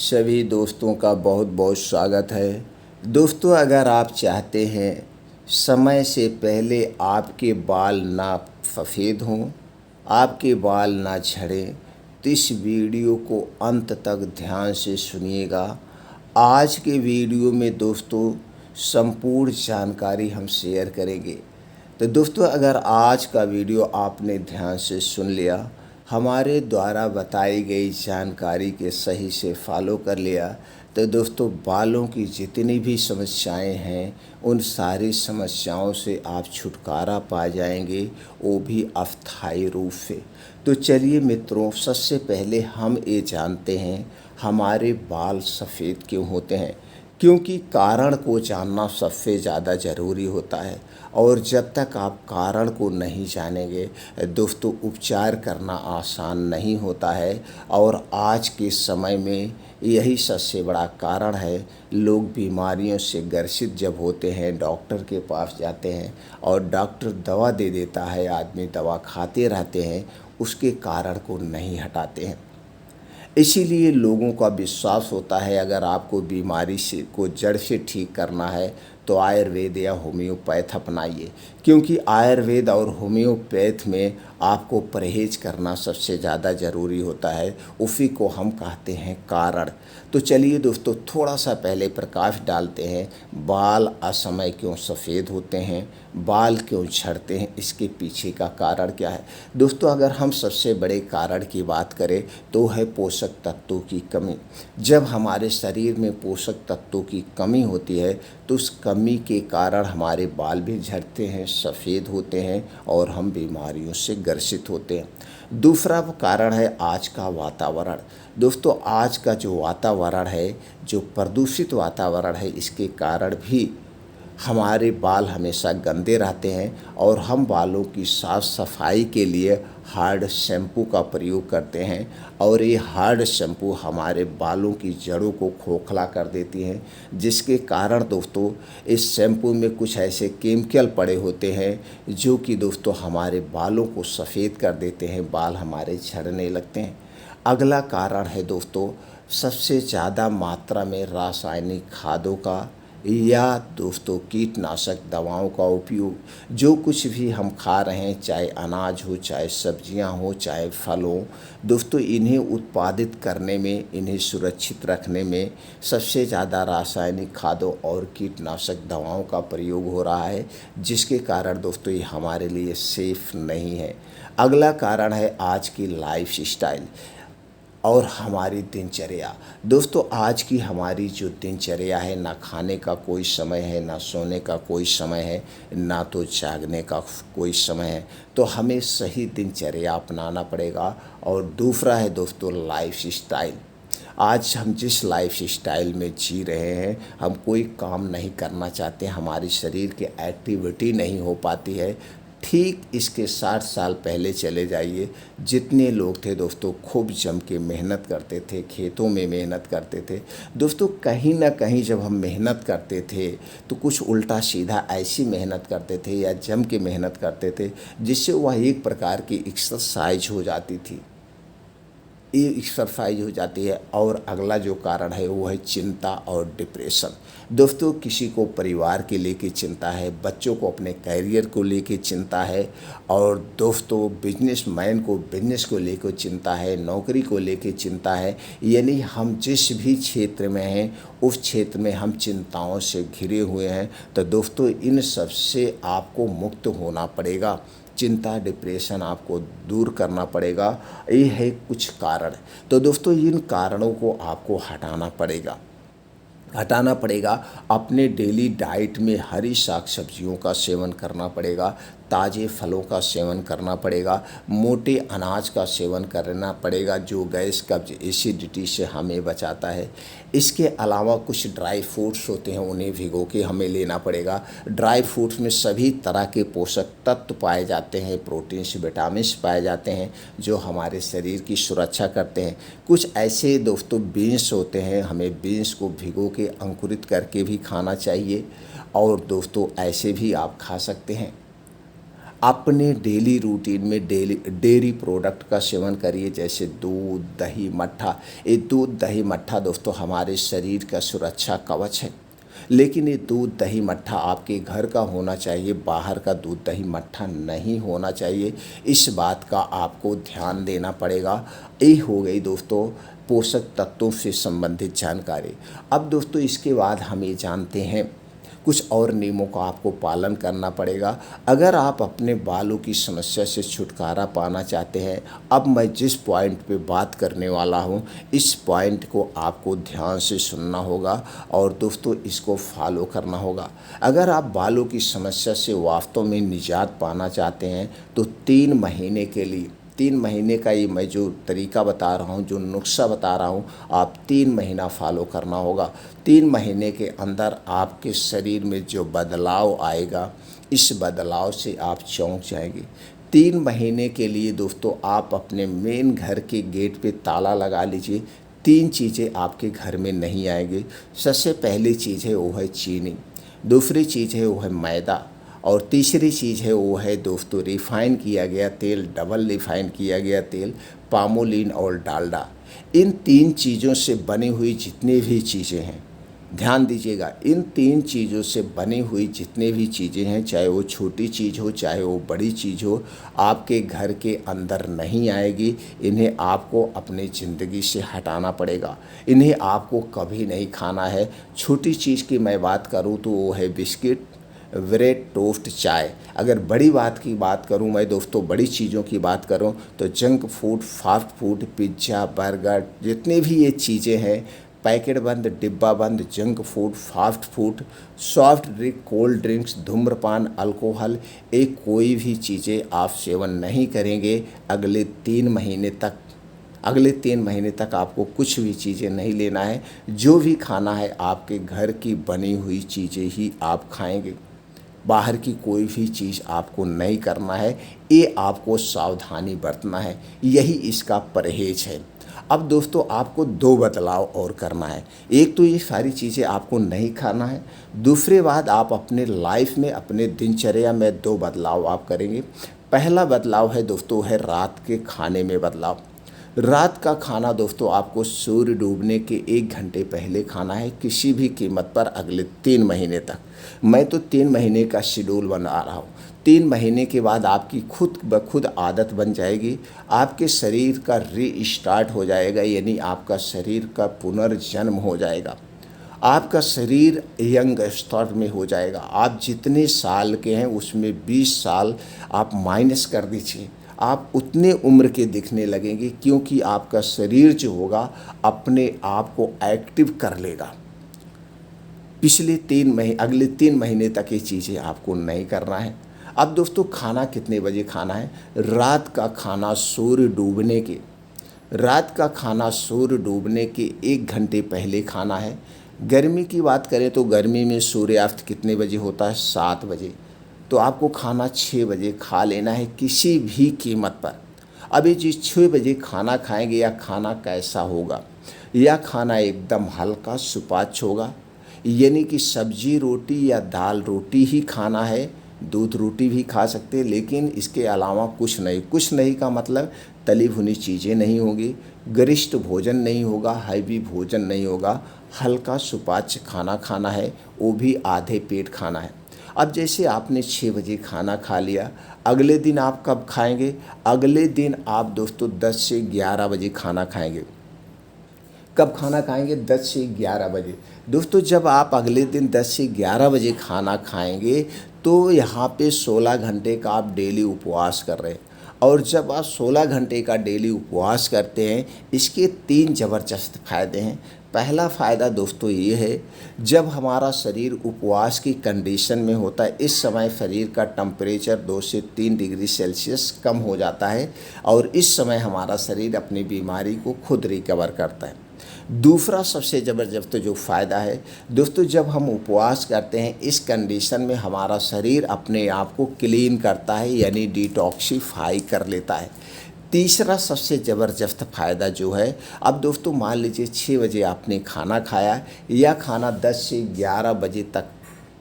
सभी दोस्तों का बहुत बहुत स्वागत है। दोस्तों, अगर आप चाहते हैं समय से पहले आपके बाल ना सफ़ेद हों, आपके बाल ना झड़ें, तो इस वीडियो को अंत तक ध्यान से सुनिएगा। आज के वीडियो में दोस्तों संपूर्ण जानकारी हम शेयर करेंगे। तो दोस्तों, अगर आज का वीडियो आपने ध्यान से सुन लिया, हमारे द्वारा बताई गई जानकारी के सही से फॉलो कर लिया, तो दोस्तों बालों की जितनी भी समस्याएं हैं उन सारी समस्याओं से आप छुटकारा पा जाएंगे, वो भी अस्थायी रूप से। तो चलिए मित्रों, सबसे पहले हम ये जानते हैं हमारे बाल सफ़ेद क्यों होते हैं, क्योंकि कारण को जानना सबसे ज़्यादा ज़रूरी होता है। और जब तक आप कारण को नहीं जानेंगे दोस्तों, उपचार करना आसान नहीं होता है। और आज के समय में यही सबसे बड़ा कारण है। लोग बीमारियों से ग्रसित जब होते हैं, डॉक्टर के पास जाते हैं और डॉक्टर दवा दे देता है, आदमी दवा खाते रहते हैं, उसके कारण को नहीं हटाते हैं। इसीलिए लोगों का विश्वास होता है अगर आपको बीमारी से को जड़ से ठीक करना है तो आयुर्वेद या होम्योपैथ अपनाइए, क्योंकि आयुर्वेद और होम्योपैथ में आपको परहेज करना सबसे ज़्यादा ज़रूरी होता है। उसी को हम कहते हैं कारण। तो चलिए दोस्तों, थोड़ा सा पहले प्रकाश डालते हैं, बाल असमय क्यों सफ़ेद होते हैं, बाल क्यों झड़ते हैं, इसके पीछे का कारण क्या है। दोस्तों, अगर हम सबसे बड़े कारण की बात करें तो है पोषक तत्वों की कमी। जब हमारे शरीर में पोषक तत्वों की कमी होती है तो उस कमी के कारण हमारे बाल भी झड़ते हैं, सफ़ेद होते हैं और हम बीमारियों से ग्रसित होते हैं। दूसरा कारण है आज का वातावरण। दोस्तों, आज का जो वातावरण है, जो प्रदूषित वातावरण है, इसके कारण भी हमारे बाल हमेशा गंदे रहते हैं और हम बालों की साफ़ सफाई के लिए हार्ड शैम्पू का प्रयोग करते हैं। और ये हार्ड शैम्पू हमारे बालों की जड़ों को खोखला कर देती हैं, जिसके कारण दोस्तों इस शैम्पू में कुछ ऐसे केमिकल पड़े होते हैं जो कि दोस्तों हमारे बालों को सफ़ेद कर देते हैं, बाल हमारे झड़ने लगते हैं। अगला कारण है दोस्तों सबसे ज़्यादा मात्रा में रासायनिक खादों का या दोस्तों कीटनाशक दवाओं का उपयोग। जो कुछ भी हम खा रहे हैं, चाहे अनाज हो, चाहे सब्जियां हो, चाहे फल हो, दोस्तों इन्हें उत्पादित करने में, इन्हें सुरक्षित रखने में सबसे ज़्यादा रासायनिक खादों और कीटनाशक दवाओं का प्रयोग हो रहा है, जिसके कारण दोस्तों ये हमारे लिए सेफ़ नहीं है। अगला कारण है आज की लाइफ स्टाइल और हमारी दिनचर्या। दोस्तों, आज की हमारी जो दिनचर्या है, ना खाने का कोई समय है, ना सोने का कोई समय है, ना तो जागने का कोई समय है। तो हमें सही दिनचर्या अपनाना पड़ेगा। और दूसरा है दोस्तों लाइफ स्टाइल। आज हम जिस लाइफ स्टाइल में जी रहे हैं, हम कोई काम नहीं करना चाहते, हमारे शरीर की एक्टिविटी नहीं हो पाती है। ठीक इसके 60 साल पहले चले जाइए, जितने लोग थे दोस्तों खूब जम के मेहनत करते थे, खेतों में मेहनत करते थे। दोस्तों कहीं ना कहीं जब हम मेहनत करते थे तो कुछ उल्टा सीधा ऐसी मेहनत करते थे या जम के मेहनत करते थे जिससे वह एक प्रकार की एक्सरसाइज हो जाती थी, ये एक्सरसाइज हो जाती है। और अगला जो कारण है वो है चिंता और डिप्रेशन। दोस्तों, किसी को परिवार के लेके चिंता है, बच्चों को अपने कैरियर को लेके चिंता है, और दोस्तों बिजनेसमैन को बिजनेस को लेकर चिंता है, नौकरी को लेके चिंता है। यानी हम जिस भी क्षेत्र में हैं उस क्षेत्र में हम चिंताओं से घिरे हुए हैं। तो दोस्तों इन सब से आपको मुक्त होना पड़ेगा, चिंता डिप्रेशन आपको दूर करना पड़ेगा। ये है कुछ कारण। तो दोस्तों इन कारणों को आपको हटाना पड़ेगा। अपने डेली डाइट में हरी साग सब्जियों का सेवन करना पड़ेगा, ताज़े फलों का सेवन करना पड़ेगा, मोटे अनाज का सेवन करना पड़ेगा जो गैस कब्ज एसिडिटी से हमें बचाता है। इसके अलावा कुछ ड्राई फ्रूट्स होते हैं, उन्हें भिगो के हमें लेना पड़ेगा। ड्राई फ्रूट्स में सभी तरह के पोषक तत्व पाए जाते हैं, प्रोटीन्स विटामिन्स पाए जाते हैं जो हमारे शरीर की सुरक्षा करते हैं। कुछ ऐसे दोस्तों बीन्स होते हैं, हमें बीन्स को भिगो के अंकुरित करके भी खाना चाहिए, और दोस्तों ऐसे भी आप खा सकते हैं। अपने डेली रूटीन में डेयरी प्रोडक्ट का सेवन करिए, जैसे दूध, दही, मट्ठा। ये दूध, दही, मट्ठा दोस्तों हमारे शरीर का सुरक्षा कवच है। लेकिन ये दूध, दही, मट्ठा आपके घर का होना चाहिए, बाहर का दूध, दही, मट्ठा नहीं होना चाहिए। इस बात का आपको ध्यान देना पड़ेगा। ये हो गई दोस्तों पोषक तत्वों से संबंधित जानकारी। अब दोस्तों इसके बाद हम ये जानते हैं कुछ और नियमों का आपको पालन करना पड़ेगा अगर आप अपने बालों की समस्या से छुटकारा पाना चाहते हैं। अब मैं जिस पॉइंट पे बात करने वाला हूँ, इस पॉइंट को आपको ध्यान से सुनना होगा और दोस्तों इसको फॉलो करना होगा। अगर आप बालों की समस्या से वास्तव में निजात पाना चाहते हैं तो 3 महीने का ये मैं जो तरीका बता रहा हूँ, जो नुस्खा बता रहा हूँ, आप 3 महीना फॉलो करना होगा। 3 महीने के अंदर आपके शरीर में जो बदलाव आएगा, इस बदलाव से आप चौंक जाएंगे। 3 महीने के लिए दोस्तों आप अपने मेन घर के गेट पे ताला लगा लीजिए। 3 चीज़ें आपके घर में नहीं आएंगी। सबसे पहली चीज़ है वो है चीनी, दूसरी चीज़ है वो है मैदा, और तीसरी चीज़ है वो है दोस्तों रिफ़ाइन किया गया तेल, डबल रिफ़ाइन किया गया तेल, पामोलिन और डालडा। इन 3 चीज़ों से बनी हुई जितनी भी चीज़ें हैं, ध्यान दीजिएगा, इन 3 चीज़ों से बनी हुई जितनी भी चीज़ें हैं, चाहे वो छोटी चीज़ हो चाहे वो बड़ी चीज़ हो, आपके घर के अंदर नहीं आएगी। इन्हें आपको अपनी ज़िंदगी से हटाना पड़ेगा। इन्हें आपको कभी नहीं खाना है। छोटी चीज़ की मैं बात करूँ तो वो है बिस्किट, ब्रेड, टोस्ट, चाय। अगर बड़ी बात की बात करूं मैं दोस्तों, बड़ी चीज़ों की बात करूं तो junk food, fast food, pizza, burger, जितनी भी ये चीज़ें हैं, पैकेट बंद, डिब्बा बंद junk food, fast food, soft drink, cold drinks, धूम्रपान, अल्कोहल, एक कोई भी चीज़ें आप सेवन नहीं करेंगे अगले 3 महीने तक आपको कुछ भी चीज़ें नहीं लेना है। जो भी खाना है आपके घर की बनी हुई चीज़ें ही आप खाएंगे। बाहर की कोई भी चीज़ आपको नहीं करना है। ये आपको सावधानी बरतना है, यही इसका परहेज है। अब दोस्तों आपको 2 बदलाव और करना है। एक तो ये सारी चीज़ें आपको नहीं खाना है, दूसरे बात आप अपने लाइफ में, अपने दिनचर्या में 2 बदलाव आप करेंगे। पहला बदलाव है दोस्तों है रात के खाने में बदलाव। रात का खाना दोस्तों आपको सूर्य डूबने के 1 घंटे पहले खाना है, किसी भी कीमत पर अगले 3 महीने तक। मैं तो 3 महीने का शेड्यूल बना रहा हूँ। 3 महीने के बाद आपकी खुद ब खुद आदत बन जाएगी। आपके शरीर का रीस्टार्ट हो जाएगा, यानी आपका शरीर का पुनर्जन्म हो जाएगा। आपका शरीर यंग स्तर में हो जाएगा। आप जितने साल के हैं उसमें 20 साल आप माइनस कर दीजिए, आप उतने उम्र के दिखने लगेंगे, क्योंकि आपका शरीर जो होगा अपने आप को एक्टिव कर लेगा। अगले 3 महीने तक ये चीज़ें आपको नहीं करना है। अब दोस्तों खाना कितने बजे खाना है? रात का खाना सूर्य डूबने के 1 घंटे पहले खाना है। गर्मी की बात करें तो गर्मी में सूर्यास्त कितने बजे होता है? 7 बजे। तो आपको खाना 6 बजे खा लेना है किसी भी कीमत पर। अब ये जिस 6 बजे खाना खाएंगे, या खाना कैसा होगा? यह खाना एकदम हल्का सुपाच्य होगा, यानी कि सब्जी रोटी या दाल रोटी ही खाना है। दूध रोटी भी खा सकते हैं, लेकिन इसके अलावा कुछ नहीं का मतलब तली भुनी चीज़ें नहीं होगी, गरिष्ठ भोजन नहीं होगा, हैवी भोजन नहीं होगा। हल्का सुपाच्य खाना खाना है, वो भी आधे पेट खाना है। अब जैसे आपने 6 बजे खाना खा लिया, अगले दिन आप कब खाएंगे? अगले दिन आप दोस्तों 10 से 11 बजे खाना खाएंगे। कब खाना खाएंगे? 10 से 11 बजे। दोस्तों जब आप अगले दिन 10 से 11 बजे खाना खाएंगे तो यहाँ पे 16 घंटे का आप डेली उपवास कर रहे हैं। और जब आप 16 घंटे का डेली उपवास करते हैं, इसके 3 ज़बरदस्त फ़ायदे हैं। पहला फ़ायदा दोस्तों ये है, जब हमारा शरीर उपवास की कंडीशन में होता है, इस समय शरीर का टेम्परेचर 2 से 3 डिग्री सेल्सियस कम हो जाता है, और इस समय हमारा शरीर अपनी बीमारी को खुद रिकवर करता है। दूसरा सबसे ज़बरदस्त जो फ़ायदा है दोस्तों, जब हम उपवास करते हैं, इस कंडीशन में हमारा शरीर अपने आप को क्लीन करता है, यानी डिटॉक्सिफाई कर लेता है। तीसरा सबसे ज़बरदस्त फ़ायदा जो है, अब दोस्तों मान लीजिए 6 बजे आपने खाना खाया, या खाना 10 से 11 बजे तक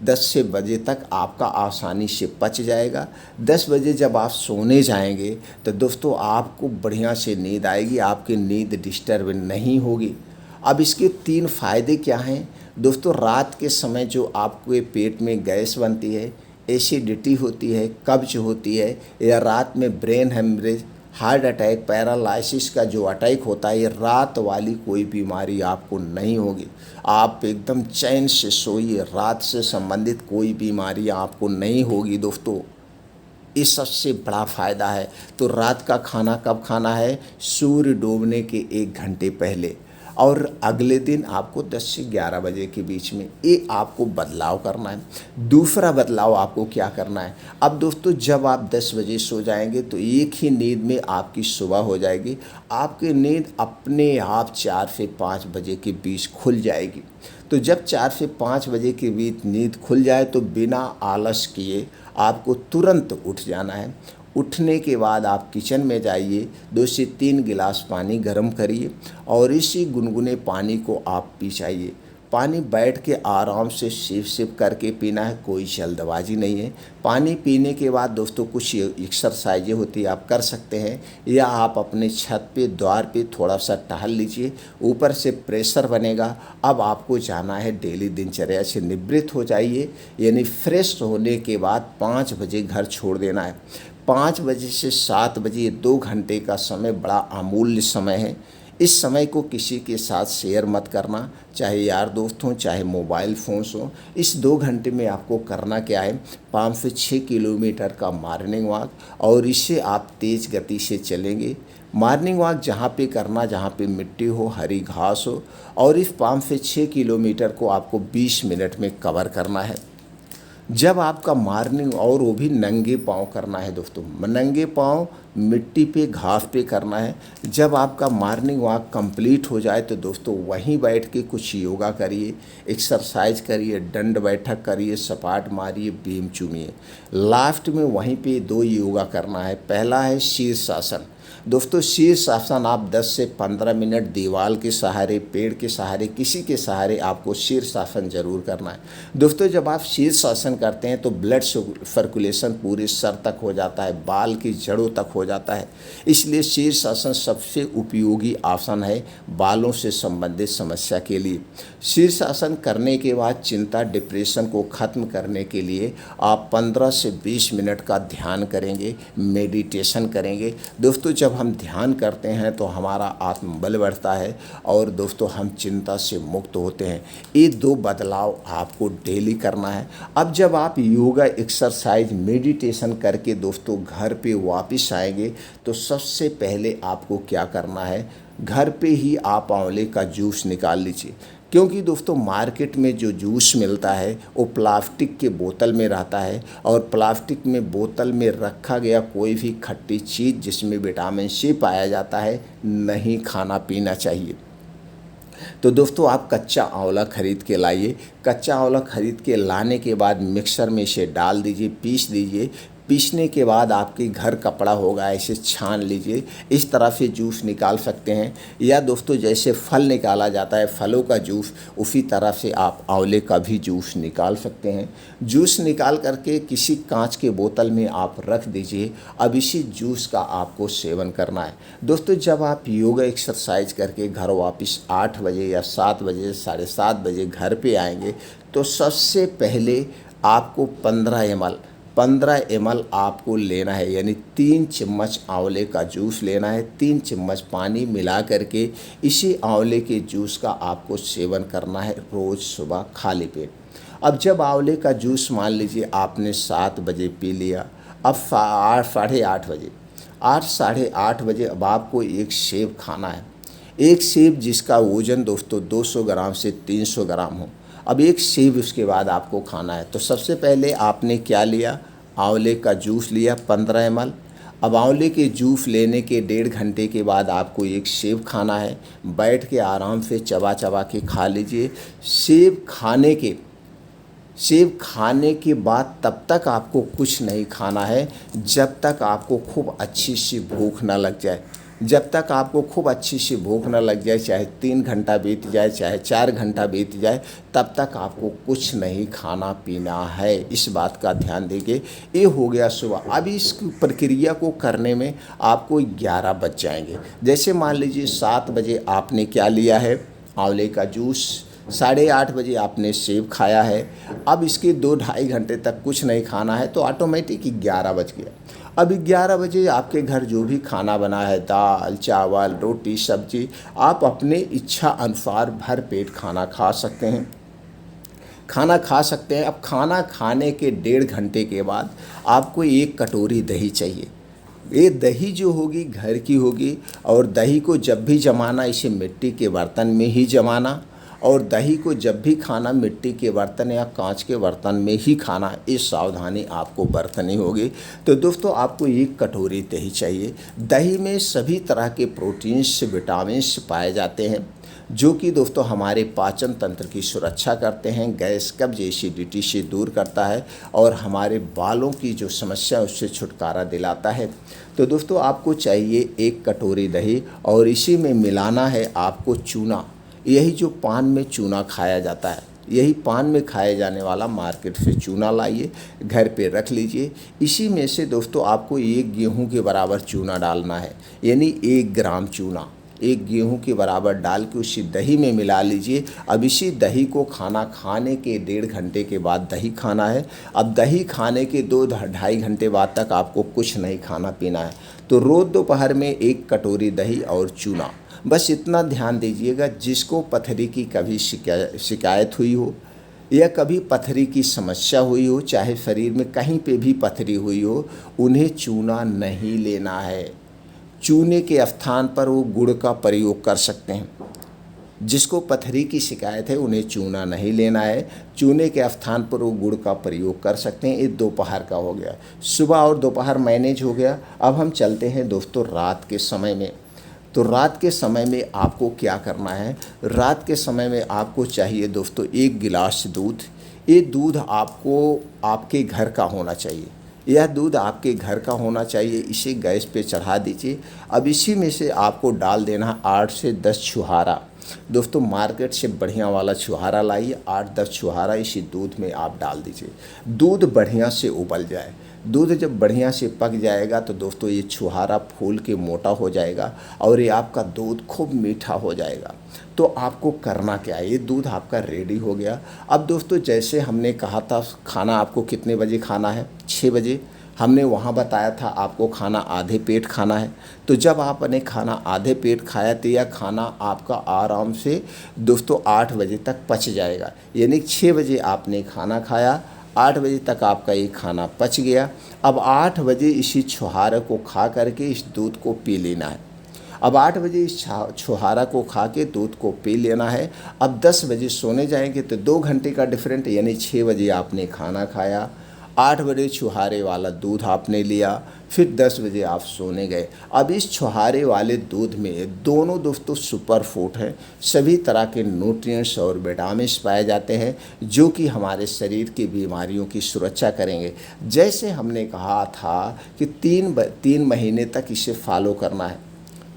10 से बजे तक आपका आसानी से पच जाएगा। 10 बजे जब आप सोने जाएंगे तो दोस्तों आपको बढ़िया से नींद आएगी, आपकी नींद डिस्टर्ब नहीं होगी। अब इसके 3 फ़ायदे क्या हैं दोस्तों? रात के समय जो आपके पेट में गैस बनती है, एसिडिटी होती है, कब्ज होती है, या रात में brain haemorrhage, heart attack, paralysis का जो अटैक होता है, ये रात वाली कोई बीमारी आपको नहीं होगी। आप एकदम चैन से सोइए, रात से संबंधित कोई बीमारी आपको नहीं होगी दोस्तों। ये सबसे बड़ा फ़ायदा है। तो रात का खाना कब खाना है? सूर्य डूबने के 1 घंटे पहले, और अगले दिन आपको 10 से 11 बजे के बीच में। ये आपको बदलाव करना है। दूसरा बदलाव आपको क्या करना है? अब दोस्तों जब आप 10 बजे सो जाएंगे तो एक ही नींद में आपकी सुबह हो जाएगी। आपकी नींद अपने आप 4 से 5 बजे के बीच खुल जाएगी। तो जब 4 से 5 बजे के बीच नींद खुल जाए तो बिना आलस किए आपको तुरंत उठ जाना है। उठने के बाद आप किचन में जाइए, 2 से 3 गिलास पानी गर्म करिए और इसी गुनगुने पानी को आप पी जाइए। पानी बैठ के आराम से सिप सिप करके पीना है, कोई जल्दबाजी नहीं है। पानी पीने के बाद दोस्तों कुछ एक्सरसाइजें होती है, आप कर सकते हैं, या आप अपने छत पे द्वार पे थोड़ा सा टहल लीजिए, ऊपर से प्रेशर बनेगा। अब आपको जाना है, डेली दिनचर्या से निवृत्त हो जाइए, यानी फ्रेश होने के बाद 5 बजे घर छोड़ देना है। 5 बजे से 7 बजे, ये 2 घंटे का समय बड़ा अमूल्य समय है। इस समय को किसी के साथ शेयर मत करना, चाहे यार दोस्त हों, चाहे मोबाइल फ़ोन्स हों। इस 2 घंटे में आपको करना क्या है? 5 से 6 किलोमीटर का मॉर्निंग वॉक, और इसे आप तेज़ गति से चलेंगे। मॉर्निंग वॉक जहाँ पे करना, जहाँ पे मिट्टी हो, हरी घास हो, और इस 5 से 6 किलोमीटर को आपको 20 मिनट में कवर करना है। जब आपका मॉर्निंग, और वो भी नंगे पाँव करना है दोस्तों, नंगे पाँव मिट्टी पे, घास पे करना है। जब आपका मॉर्निंग वॉक कंप्लीट हो जाए तो दोस्तों वहीं बैठ के कुछ योगा करिए, एक्सरसाइज करिए, दंड बैठक करिए, सपाट मारिए, बीम चूमिए। लास्ट में वहीं पे 2 योगा करना है। पहला है शीर्षासन। दोस्तों शीर्षासन आप 10 से 15 मिनट दीवार के सहारे, पेड़ के सहारे, किसी के सहारे आपको शीर्षासन जरूर करना है। दोस्तों जब आप शीर्षासन करते हैं तो ब्लड सर्कुलेशन पूरे सर तक हो जाता है, बाल की जड़ों तक हो जाता है। इसलिए शीर्षासन सबसे उपयोगी आसन है बालों से संबंधित समस्या के लिए। शीर्षासन करने के बाद चिंता, डिप्रेशन को ख़त्म करने के लिए आप 15 से 20 मिनट का ध्यान करेंगे, मेडिटेशन करेंगे। दोस्तों जब हम ध्यान करते हैं तो हमारा आत्मबल बढ़ता है और दोस्तों हम चिंता से मुक्त होते हैं। ये 2 बदलाव आपको डेली करना है। अब जब आप योगा, एक्सरसाइज, मेडिटेशन करके दोस्तों घर पे वापस आएंगे तो सबसे पहले आपको क्या करना है? घर पे ही आप आंवले का जूस निकाल लीजिए, क्योंकि दोस्तों मार्केट में जो जूस मिलता है वो प्लास्टिक के बोतल में रहता है, और प्लास्टिक में बोतल में रखा गया कोई भी खट्टी चीज़ जिसमें विटामिन सी पाया जाता है नहीं खाना पीना चाहिए। तो दोस्तों आप कच्चा आंवला खरीद के लाइए। कच्चा आंवला खरीद के लाने के बाद मिक्सर में इसे डाल दीजिए, पीस दीजिए। पीसने के बाद आपके घर कपड़ा होगा, ऐसे छान लीजिए। इस तरह से जूस निकाल सकते हैं, या दोस्तों जैसे फल निकाला जाता है, फलों का जूस, उसी तरह से आप आंवले का भी जूस निकाल सकते हैं। जूस निकाल करके किसी कांच के बोतल में आप रख दीजिए। अब इसी जूस का आपको सेवन करना है। दोस्तों जब आप योगा, एक्सरसाइज करके घर वापस 8 बजे या 7 बजे, 7:30 बजे घर पे आएंगे तो सबसे पहले आपको 15 ml आपको लेना है, यानी 3 चम्मच आंवले का जूस लेना है। 3 चम्मच पानी मिला करके इसी आंवले के जूस का आपको सेवन करना है रोज़ सुबह खाली पेट। अब जब आंवले का जूस मान लीजिए आपने 7 बजे पी लिया, अब 8, साढ़े 8 बजे, 8, साढ़े 8 बजे अब आपको एक सेब खाना है। एक सेब जिसका वज़न दोस्तों 200 ग्राम से 300 ग्राम हो। अब एक सेब उसके बाद आपको खाना है। तो सबसे पहले आपने क्या लिया? आंवले का जूस लिया 15 ml। अब आंवले के जूस लेने के 1.5 घंटे के बाद आपको एक सेब खाना है। बैठ के आराम से चबा चबा के खा लीजिए। सेब खाने के बाद तब तक आपको कुछ नहीं खाना है जब तक आपको खूब अच्छी सी भूख ना लग जाए। जब तक आपको खूब अच्छी सी भूख न लग जाए, चाहे 3 घंटा बीत जाए, चाहे 4 घंटा बीत जाए, तब तक आपको कुछ नहीं खाना पीना है। इस बात का ध्यान देंगे। ये हो गया सुबह। अब इस प्रक्रिया को करने में आपको 11 बज जाएंगे। जैसे मान लीजिए 7 बजे आपने क्या लिया है, आंवले का जूस, 8:30 बजे आपने सेब खाया है। अब इसके 2-2.5 घंटे तक कुछ नहीं खाना है, तो ऑटोमेटिक 11 बज गया। अब 11 बजे आपके घर जो भी खाना बना है, दाल चावल रोटी सब्जी, आप अपने इच्छा अनुसार भर पेट खाना खा सकते हैं। अब खाना खाने के 1.5 घंटे के बाद आपको 1 कटोरी दही चाहिए। ये दही जो होगी घर की होगी, और दही को जब भी जमाना इसे मिट्टी के बर्तन में ही जमाना, और दही को जब भी खाना मिट्टी के बर्तन या कांच के बर्तन में ही खाना, ये सावधानी आपको बरतनी होगी। तो दोस्तों आपको 1 कटोरी दही चाहिए। दही में सभी तरह के प्रोटीन्स विटामिन्स पाए जाते हैं, जो कि दोस्तों हमारे पाचन तंत्र की सुरक्षा करते हैं, गैस कब्ज एसिडिटी से दूर करता है, और हमारे बालों की जो समस्या है उससे छुटकारा दिलाता है। तो दोस्तों आपको चाहिए 1 कटोरी दही, और इसी में मिलाना है आपको चूना। यही जो पान में चूना खाया जाता है, यही पान में खाए जाने वाला मार्केट से चूना लाइए, घर पे रख लीजिए। इसी में से दोस्तों आपको 1 गेहूं के बराबर चूना डालना है, यानी 1 ग्राम चूना 1 गेहूं के बराबर डाल के उसी दही में मिला लीजिए। अब इसी दही को खाना खाने के 1.5 घंटे के बाद दही खाना है। अब दही खाने के 2-2.5 घंटे बाद तक आपको कुछ नहीं खाना पीना है। तो रोज़ दोपहर में 1 कटोरी दही और चूना, बस इतना ध्यान दीजिएगा। जिसको पथरी की कभी शिकायत हुई हो, या कभी पथरी की समस्या हुई हो, चाहे शरीर में कहीं पे भी पथरी हुई हो, उन्हें चूना नहीं लेना है। चूने के स्थान पर वो गुड़ का प्रयोग कर सकते हैं। जिसको पथरी की शिकायत है उन्हें चूना नहीं लेना है, चूने के स्थान पर वो गुड़ का प्रयोग कर सकते हैं। ये दोपहर का हो गया, सुबह और दोपहर मैनेज हो गया। अब हम चलते हैं दोस्तों रात के समय में। तो रात के समय में आपको क्या करना है, रात के समय में आपको चाहिए दोस्तों 1 गिलास दूध। ये दूध आपको आपके घर का होना चाहिए, यह दूध आपके घर का होना चाहिए। इसे गैस पे चढ़ा दीजिए। अब इसी में से आपको डाल देना 8 से 10 छुहारा। दोस्तों मार्केट से बढ़िया वाला छुहारा लाइए, 8-10 छुहारा इसी दूध में आप डाल दीजिए। दूध बढ़िया से उबल जाए। दूध जब बढ़िया से पक जाएगा तो दोस्तों ये छुहारा फूल के मोटा हो जाएगा, और ये आपका दूध खूब मीठा हो जाएगा। तो आपको करना क्या है, ये दूध आपका रेडी हो गया। अब दोस्तों जैसे हमने कहा था खाना आपको कितने बजे खाना है, 6 बजे। हमने वहाँ बताया था आपको खाना आधे पेट खाना है। तो जब आपने खाना आधे पेट खाया तो यह खाना आपका आराम से दोस्तों 8 बजे तक पच जाएगा। यानी 6 बजे आपने खाना खाया, 8 बजे तक आपका ये खाना पच गया। अब 8 बजे इसी छुहारे को खा करके इस दूध को पी लेना है। अब 8 बजे इस छुहारा को खा के दूध को पी लेना है। अब 10 बजे सोने जाएंगे तो 2 घंटे का डिफरेंट, यानी 6 बजे आपने खाना खाया, 8 बजे छुहारे वाला दूध आपने लिया, फिर 10 बजे आप सोने गए। अब इस छुहारे वाले दूध में दोनों दोस्तों सुपर फूड हैं, सभी तरह के न्यूट्रिएंट्स और विटामिन्स पाए जाते हैं, जो कि हमारे शरीर की बीमारियों की सुरक्षा करेंगे। जैसे हमने कहा था कि 3 महीने तक इसे फॉलो करना है।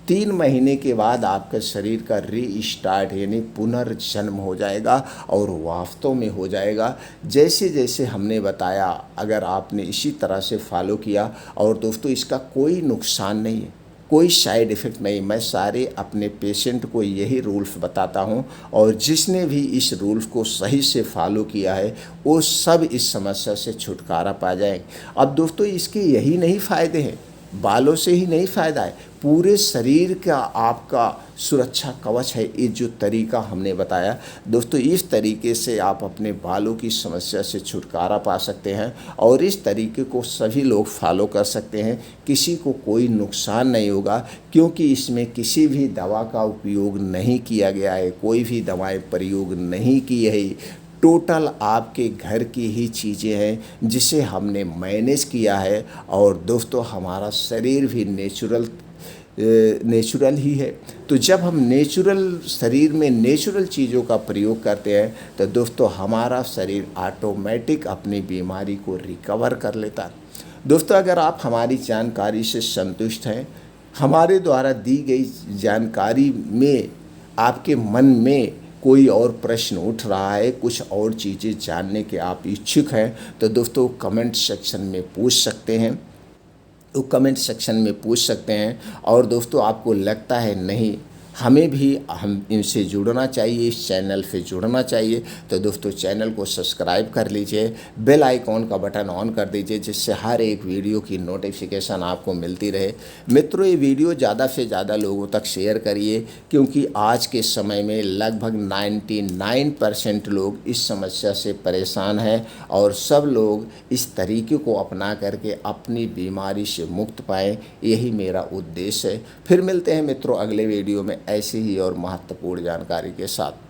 3 महीने के बाद आपका शरीर का रीस्टार्ट यानी पुनर्जन्म हो जाएगा, और वास्तव में हो जाएगा जैसे जैसे हमने बताया। अगर आपने इसी तरह से फॉलो किया, और दोस्तों इसका कोई नुकसान नहीं है, कोई साइड इफ़ेक्ट नहीं। मैं सारे अपने पेशेंट को यही रूल्स बताता हूं, और जिसने भी इस रूल्स को सही से फॉलो किया है वो सब इस समस्या से छुटकारा पा जाएंगे। अब दोस्तों इसके यही नहीं फ़ायदे हैं, बालों से ही नहीं फ़ायदा है, पूरे शरीर का आपका सुरक्षा कवच है। ये जो तरीका हमने बताया दोस्तों, इस तरीके से आप अपने बालों की समस्या से छुटकारा पा सकते हैं, और इस तरीके को सभी लोग फॉलो कर सकते हैं। किसी को कोई नुकसान नहीं होगा, क्योंकि इसमें किसी भी दवा का उपयोग नहीं किया गया है, कोई भी दवाएं प्रयोग नहीं की है। टोटल आपके घर की ही चीज़ें हैं जिसे हमने मैनेज किया है। और दोस्तों हमारा शरीर भी नेचुरल ही है। तो जब हम नेचुरल शरीर में नेचुरल चीज़ों का प्रयोग करते हैं तो दोस्तों हमारा शरीर ऑटोमेटिक अपनी बीमारी को रिकवर कर लेता है। दोस्तों अगर आप हमारी जानकारी से संतुष्ट हैं, हमारे द्वारा दी गई जानकारी में आपके मन में कोई और प्रश्न उठ रहा है, कुछ और चीज़ें जानने के आप इच्छुक हैं, तो दोस्तों कमेंट सेक्शन में पूछ सकते हैं, तो कमेंट सेक्शन में पूछ सकते हैं। और दोस्तों आपको लगता है नहीं हमें भी हम इनसे जुड़ना चाहिए, इस चैनल से जुड़ना चाहिए, तो दोस्तों चैनल को सब्सक्राइब कर लीजिए, बेल आइकॉन का बटन ऑन कर दीजिए, जिससे हर एक वीडियो की नोटिफिकेशन आपको मिलती रहे। मित्रों, ये वीडियो ज़्यादा से ज़्यादा लोगों तक शेयर करिए, क्योंकि आज के समय में लगभग 99% लोग इस समस्या से परेशान हैं और सब लोग इस तरीके को अपना करके अपनी बीमारी से मुक्त पाएँ, यही मेरा उद्देश्य है। फिर मिलते हैं मित्रों अगले वीडियो में ऐसी ही और महत्वपूर्ण जानकारी के साथ।